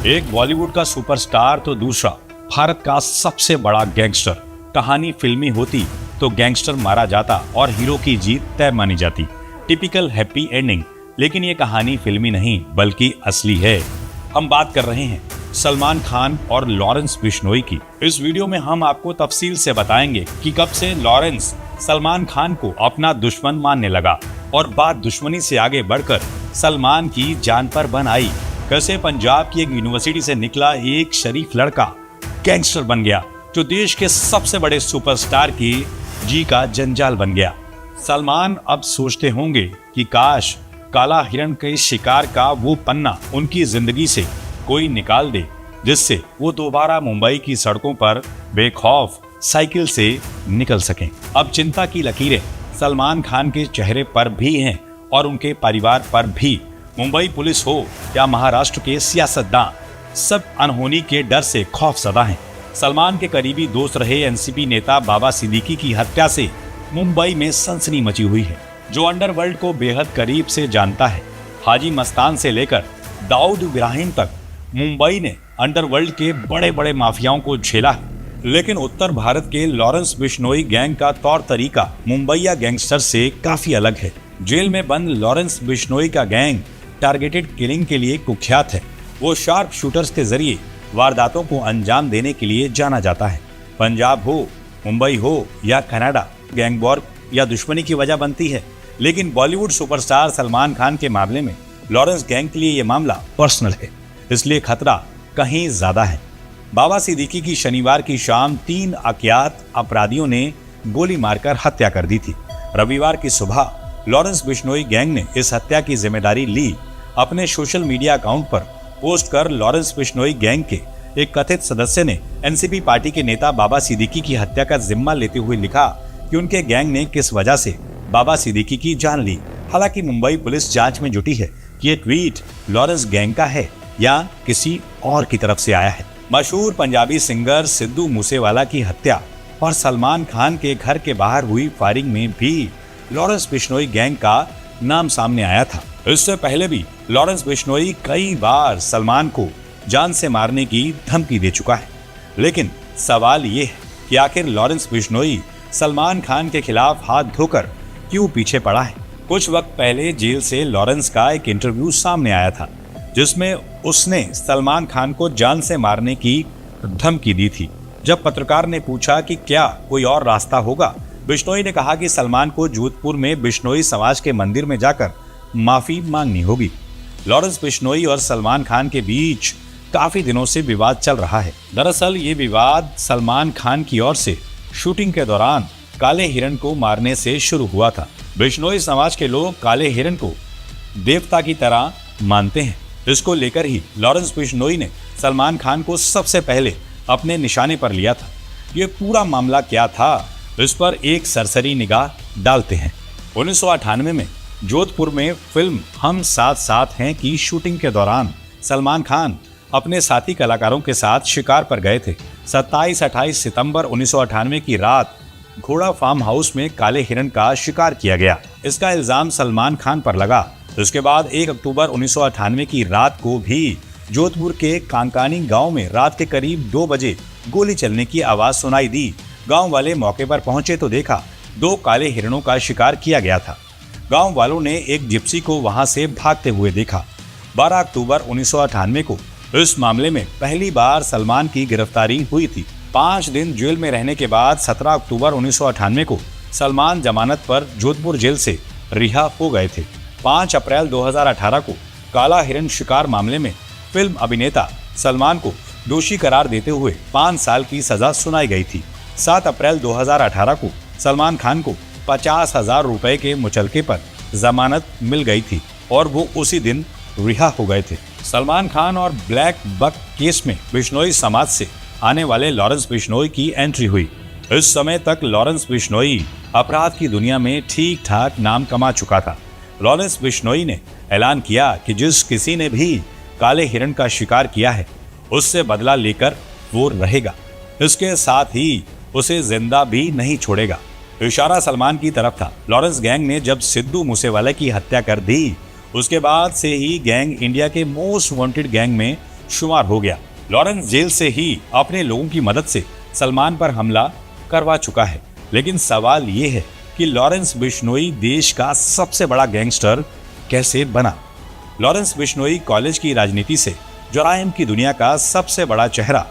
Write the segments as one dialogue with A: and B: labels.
A: एक बॉलीवुड का सुपरस्टार तो दूसरा भारत का सबसे बड़ा गैंगस्टर। कहानी फिल्मी होती तो गैंगस्टर मारा जाता और हीरो की जीत तय मानी जाती। टिपिकल हैप्पी एंडिंग, लेकिन ये कहानी फिल्मी नहीं बल्कि असली है। हम बात कर रहे हैं सलमान खान और लॉरेंस बिश्नोई की। इस वीडियो में हम आपको तफसील से बताएंगे कि कब से लॉरेंस सलमान खान को अपना दुश्मन मानने लगा और बात दुश्मनी से आगे बढ़कर सलमान की जान पर बन आई। कैसे पंजाब की एक यूनिवर्सिटी से निकला एक शरीफ लड़का गैंगस्टर बन गया जो देश के सबसे बड़े सुपरस्टार की जी का जंजाल बन गया। सलमान अब सोचते होंगे कि काश काला हिरण के शिकार का वो पन्ना उनकी जिंदगी से कोई निकाल दे, जिससे वो दोबारा मुंबई की सड़कों पर बेखौफ साइकिल से निकल सकें। अब चिंता की लकीरें सलमान खान के चेहरे पर भी हैं और उनके परिवार पर भी। मुंबई पुलिस हो या महाराष्ट्र के सियासतदान, सब अनहोनी के डर से खौफजदा हैं। सलमान के करीबी दोस्त रहे एनसीपी नेता बाबा सिद्दीकी की हत्या से मुंबई में सनसनी मची हुई है। जो अंडरवर्ल्ड को बेहद करीब से जानता है, हाजी मस्तान से लेकर दाऊद इब्राहिम तक, मुंबई ने अंडरवर्ल्ड के बड़े बड़े माफियाओं को झेला है। लेकिन उत्तर भारत के लॉरेंस बिश्नोई गैंग का तौर तरीका मुंबईया गैंगस्टर से काफी अलग है। जेल में बंद लॉरेंस बिश्नोई का गैंग टारगेटेड किलिंग के लिए कुख्यात है। वो शार्प शूटर्स के जरिए वारदातों को अंजाम देने के लिए जाना जाता है। पंजाब हो, मुंबई हो या कनाडा, गैंग वॉर या दुश्मनी की वजह बनती है। लेकिन बॉलीवुड सुपरस्टार सलमान खान के मामले में लॉरेंस गैंग के लिए ये मामला पर्सनल है, इसलिए खतरा कहीं ज्यादा है। बाबा सिद्दीकी की शनिवार की शाम 3 अज्ञात अपराधियों ने गोली मारकर हत्या कर दी थी। रविवार की सुबह लॉरेंस बिश्नोई गैंग ने इस हत्या की जिम्मेदारी ली। अपने सोशल मीडिया अकाउंट पर पोस्ट कर लॉरेंस बिश्नोई गैंग के एक कथित सदस्य ने एनसीपी पार्टी के नेता बाबा सिद्दीकी की हत्या का जिम्मा लेते हुए लिखा कि उनके गैंग ने किस वजह से बाबा सिद्दीकी की जान ली। हालांकि मुंबई पुलिस जांच में जुटी है कि ये ट्वीट लॉरेंस गैंग का है या किसी और की तरफ से आया है। मशहूर पंजाबी सिंगर सिद्धू मूसेवाला की हत्या और सलमान खान के घर के बाहर हुई फायरिंग में भी लॉरेंस बिश्नोई गैंग का नाम सामने आया था। इससे पहले भी लॉरेंस बिश्नोई कई बार सलमान को जान से मारने की धमकी दे चुका है। लेकिन सवाल ये है कि आखिर लॉरेंस बिश्नोई सलमान खान के खिलाफ हाथ धोकर क्यों पीछे पड़ा है। कुछ वक्त पहले जेल से लॉरेंस का एक इंटरव्यू सामने आया था जिसमें उसने सलमान खान को जान से मारने की धमकी दी थी। जब पत्रकार ने पूछा कि क्या कोई और रास्ता होगा, बिश्नोई ने कहा कि सलमान को जोधपुर में बिश्नोई समाज के मंदिर में जाकर माफी मांगनी होगी। लॉरेंस बिश्नोई और सलमान खान के बीच काफी दिनों से विवाद चल रहा है। दरअसल ये विवाद सलमान खान की ओर से शूटिंग के दौरान काले हिरण को मारने से शुरू हुआ था। बिश्नोई समाज के लोग काले हिरण को देवता की तरह मानते हैं। इसको लेकर ही लॉरेंस बिश्नोई ने सलमान खान को सबसे पहले अपने निशाने पर लिया था। ये पूरा मामला क्या था, इस पर एक सरसरी निगाह डालते हैं। 1998 में जोधपुर में फिल्म हम साथ साथ हैं की शूटिंग के दौरान सलमान खान अपने साथी कलाकारों के साथ शिकार पर गए थे। 27-28 सितंबर 1998 की रात घोड़ा फार्म हाउस में काले हिरण का शिकार किया गया। इसका इल्जाम सलमान खान पर लगा। इसके बाद 1 अक्टूबर 1998 की रात को भी जोधपुर के कांकानी गांव में रात के करीब 2 बजे गोली चलने की आवाज सुनाई दी। गांव वाले मौके पर पहुंचे तो देखा 2 काले हिरणों का शिकार किया गया था। गांव वालों ने एक जिप्सी को वहां से भागते हुए देखा। 12 अक्टूबर 1998 को इस मामले में पहली बार सलमान की गिरफ्तारी हुई थी। 5 दिन जेल में रहने के बाद 17 अक्टूबर 1998 को सलमान जमानत पर जोधपुर जेल से रिहा हो गए थे। 5 अप्रैल 2018 को काला हिरण शिकार मामले में फिल्म अभिनेता सलमान को दोषी करार देते हुए 5 साल की सजा सुनाई गई थी। 7 अप्रैल 2018 को सलमान खान को 50,000 रुपए के मुचलके पर जमानत मिल गई थी और वो उसी दिन रिहा हो गए थे। सलमान खान और ब्लैक बक केस में बिश्नोई समाज से आने वाले लॉरेंस बिश्नोई की एंट्री हुई। इस समय तक लॉरेंस बिश्नोई अपराध की दुनिया में ठीक ठाक नाम कमा चुका था। लॉरेंस बिश्नोई ने ऐलान किया कि जिस किसी ने भी काले हिरण का शिकार किया है उससे बदला लेकर वो रहेगा, इसके साथ ही उसे जिंदा भी नहीं छोड़ेगा। इशारा सलमान की तरफ था। लॉरेंस गैंग ने जब सिद्धू मूसेवाला की हत्या कर दी उसके बाद से ही गैंग इंडिया के मोस्ट वांटेड गैंग में शुमार हो गया। लॉरेंस जेल से ही अपने लोगों की मदद से सलमान पर हमला करवा चुका है। लेकिन सवाल ये है कि लॉरेंस बिश्नोई देश का सबसे बड़ा गैंगस्टर कैसे बना। लॉरेंस बिश्नोई कॉलेज की राजनीति से जुराइम की दुनिया का सबसे बड़ा चेहरा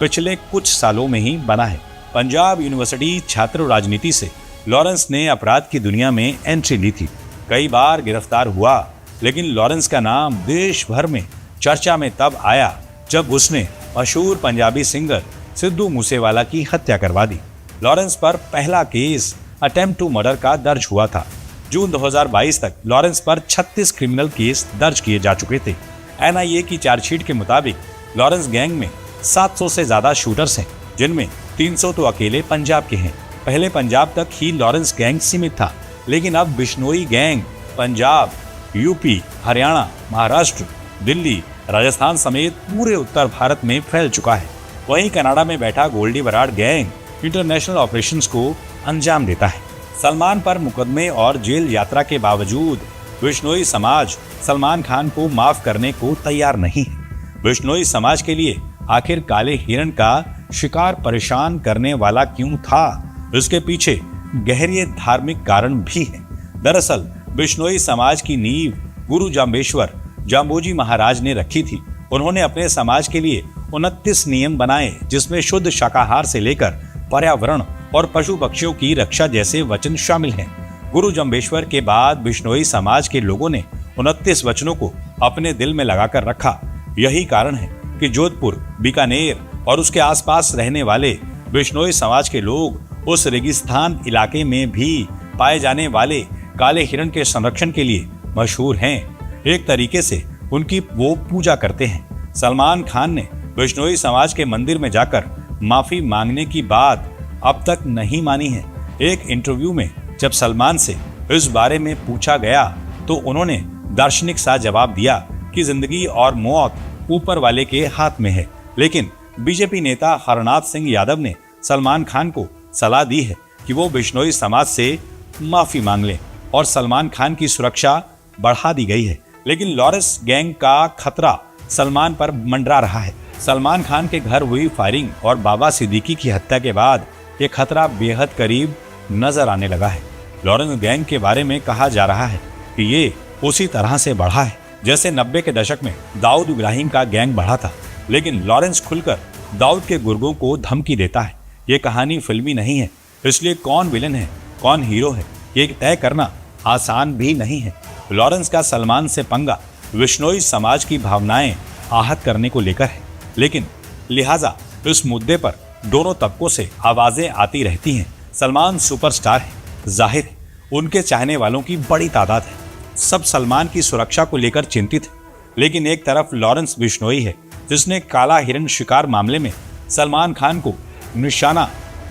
A: पिछले कुछ सालों में ही बना है। पंजाब यूनिवर्सिटी छात्र राजनीति से लॉरेंस ने अपराध की दुनिया में एंट्री ली थी। कई बार गिरफ्तार हुआ, लेकिन लॉरेंस का नाम देश भर में चर्चा में तब आया जब उसने मशहूर पंजाबी सिंगर सिद्धू मूसेवाला की हत्या करवा दी। लॉरेंस पर पहला केस अटेम्प्ट टू मर्डर का दर्ज हुआ था। जून 2022 तक लॉरेंस पर 36 क्रिमिनल केस दर्ज किए जा चुके थे। एनआईए की चार्जशीट के मुताबिक लॉरेंस गैंग में 700 से ज्यादा शूटर्स हैं, जिनमें 300 तो अकेले पंजाब के हैं। पहले पंजाब तक ही लॉरेंस गैंग सीमित था, लेकिन अब बिश्नोई गैंग पंजाब, यूपी, हरियाणा, महाराष्ट्र, दिल्ली, राजस्थान समेत पूरे उत्तर भारत में फैल चुका है। वहीं कनाडा में बैठा Goldy Brar gang international operations को अंजाम देता है। सलमान पर मुकदमे और जेल यात्रा के बावजूद बिश्नोई समाज सलमान खान को माफ करने को तैयार नहीं है। बिश्नोई समाज के लिए आखिर काले हिरण का शिकार परेशान करने वाला क्यों था, इसके पीछे गहरे धार्मिक कारण भी है। दरअसल बिश्नोई समाज की नींव गुरु जाम्बेश्वर जाम्बोजी महाराज ने रखी थी। उन्होंने अपने समाज के लिए 29 नियम बनाए, जिसमें शुद्ध शाकाहार से लेकर पर्यावरण और पशु पक्षियों की रक्षा जैसे वचन शामिल हैं। गुरु जम्बेश्वर के बाद बिश्नोई समाज के लोगों ने 29 वचनों को अपने दिल में लगाकर रखा। यही कारण है कि जोधपुर, बीकानेर और उसके आसपास रहने वाले बिश्नोई समाज के लोग उस रेगिस्तान इलाके में भी पाए जाने वाले काले हिरण के संरक्षण के लिए मशहूर हैं। एक तरीके से उनकी वो पूजा करते हैं। सलमान खान ने बिश्नोई समाज के मंदिर में जाकर माफी मांगने की बात अब तक नहीं मानी है। एक इंटरव्यू में जब सलमान से इस बारे में पूछा गया तो उन्होंने दार्शनिक सा जवाब दिया कि जिंदगी और मौत ऊपर वाले के हाथ में है। लेकिन बीजेपी नेता हरनाथ सिंह यादव ने सलमान खान को सलाह दी है कि वो बिश्नोई समाज से माफी मांग लें और सलमान खान की सुरक्षा बढ़ा दी गई है। लेकिन लॉरेंस गैंग का खतरा सलमान पर मंडरा रहा है। सलमान खान के घर हुई फायरिंग और बाबा सिद्दीकी की हत्या के बाद ये खतरा बेहद करीब नजर आने लगा है। लॉरेंस गैंग के बारे में कहा जा रहा है कि ये उसी तरह से बढ़ा है जैसे 90 के दशक में दाऊद इब्राहिम का गैंग बढ़ा था। लेकिन लॉरेंस खुलकर दाऊद के गुर्गों को धमकी देता है। ये कहानी फिल्मी नहीं है, इसलिए कौन विलन है कौन हीरो है ये तय करना आसान भी नहीं है। लॉरेंस का सलमान से पंगा बिश्नोई समाज की भावनाएं आहत करने को लेकर है, लेकिन लिहाजा इस मुद्दे पर दोनों तबकों से आवाजें आती रहती हैं। सलमान सुपरस्टार है, जाहिर है उनके चाहने वालों की बड़ी तादाद है। सब सलमान की सुरक्षा को लेकर चिंतित है, लेकिन एक तरफ लॉरेंस बिश्नोई है जिसने काला हिरण शिकार मामले में सलमान खान को निशाना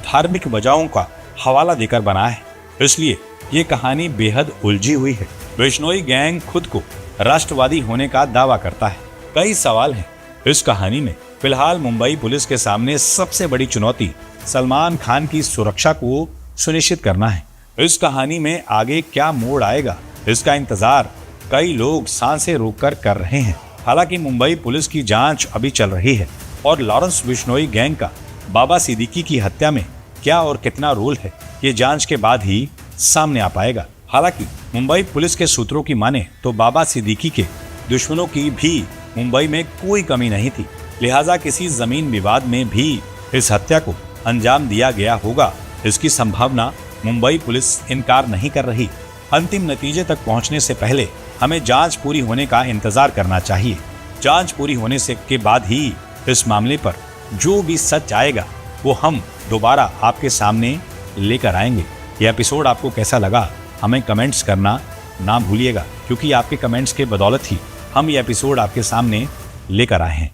A: धार्मिक वजहों का हवाला देकर बनाया है। इसलिए ये कहानी बेहद उलझी हुई है। बिश्नोई गैंग खुद को राष्ट्रवादी होने का दावा करता है। कई सवाल हैं इस कहानी में। फिलहाल मुंबई पुलिस के सामने सबसे बड़ी चुनौती सलमान खान की सुरक्षा को सुनिश्चित करना है। इस कहानी में आगे क्या मोड़ आएगा, इसका इंतजार कई लोग सांसें रोककर कर रहे हैं। हालांकि मुंबई पुलिस की जांच अभी चल रही है और लॉरेंस बिश्नोई गैंग का बाबा सिद्दीकी की हत्या में क्या और कितना रोल है, ये जांच के बाद ही सामने आ पाएगा। हालांकि मुंबई पुलिस के सूत्रों की माने तो बाबा सिद्दीकी के दुश्मनों की भी मुंबई में कोई कमी नहीं थी, लिहाजा किसी जमीन विवाद में भी इस हत्या को अंजाम दिया गया होगा, इसकी संभावना मुंबई पुलिस इनकार नहीं कर रही। अंतिम नतीजे तक पहुंचने से पहले हमें जांच पूरी होने का इंतजार करना चाहिए। जांच पूरी होने से के बाद ही इस मामले पर जो भी सच आएगा वो हम दोबारा आपके सामने लेकर आएंगे। यह एपिसोड आपको कैसा लगा हमें कमेंट्स करना ना भूलिएगा, क्योंकि आपके कमेंट्स के बदौलत ही हम ये एपिसोड आपके सामने लेकर आए हैं।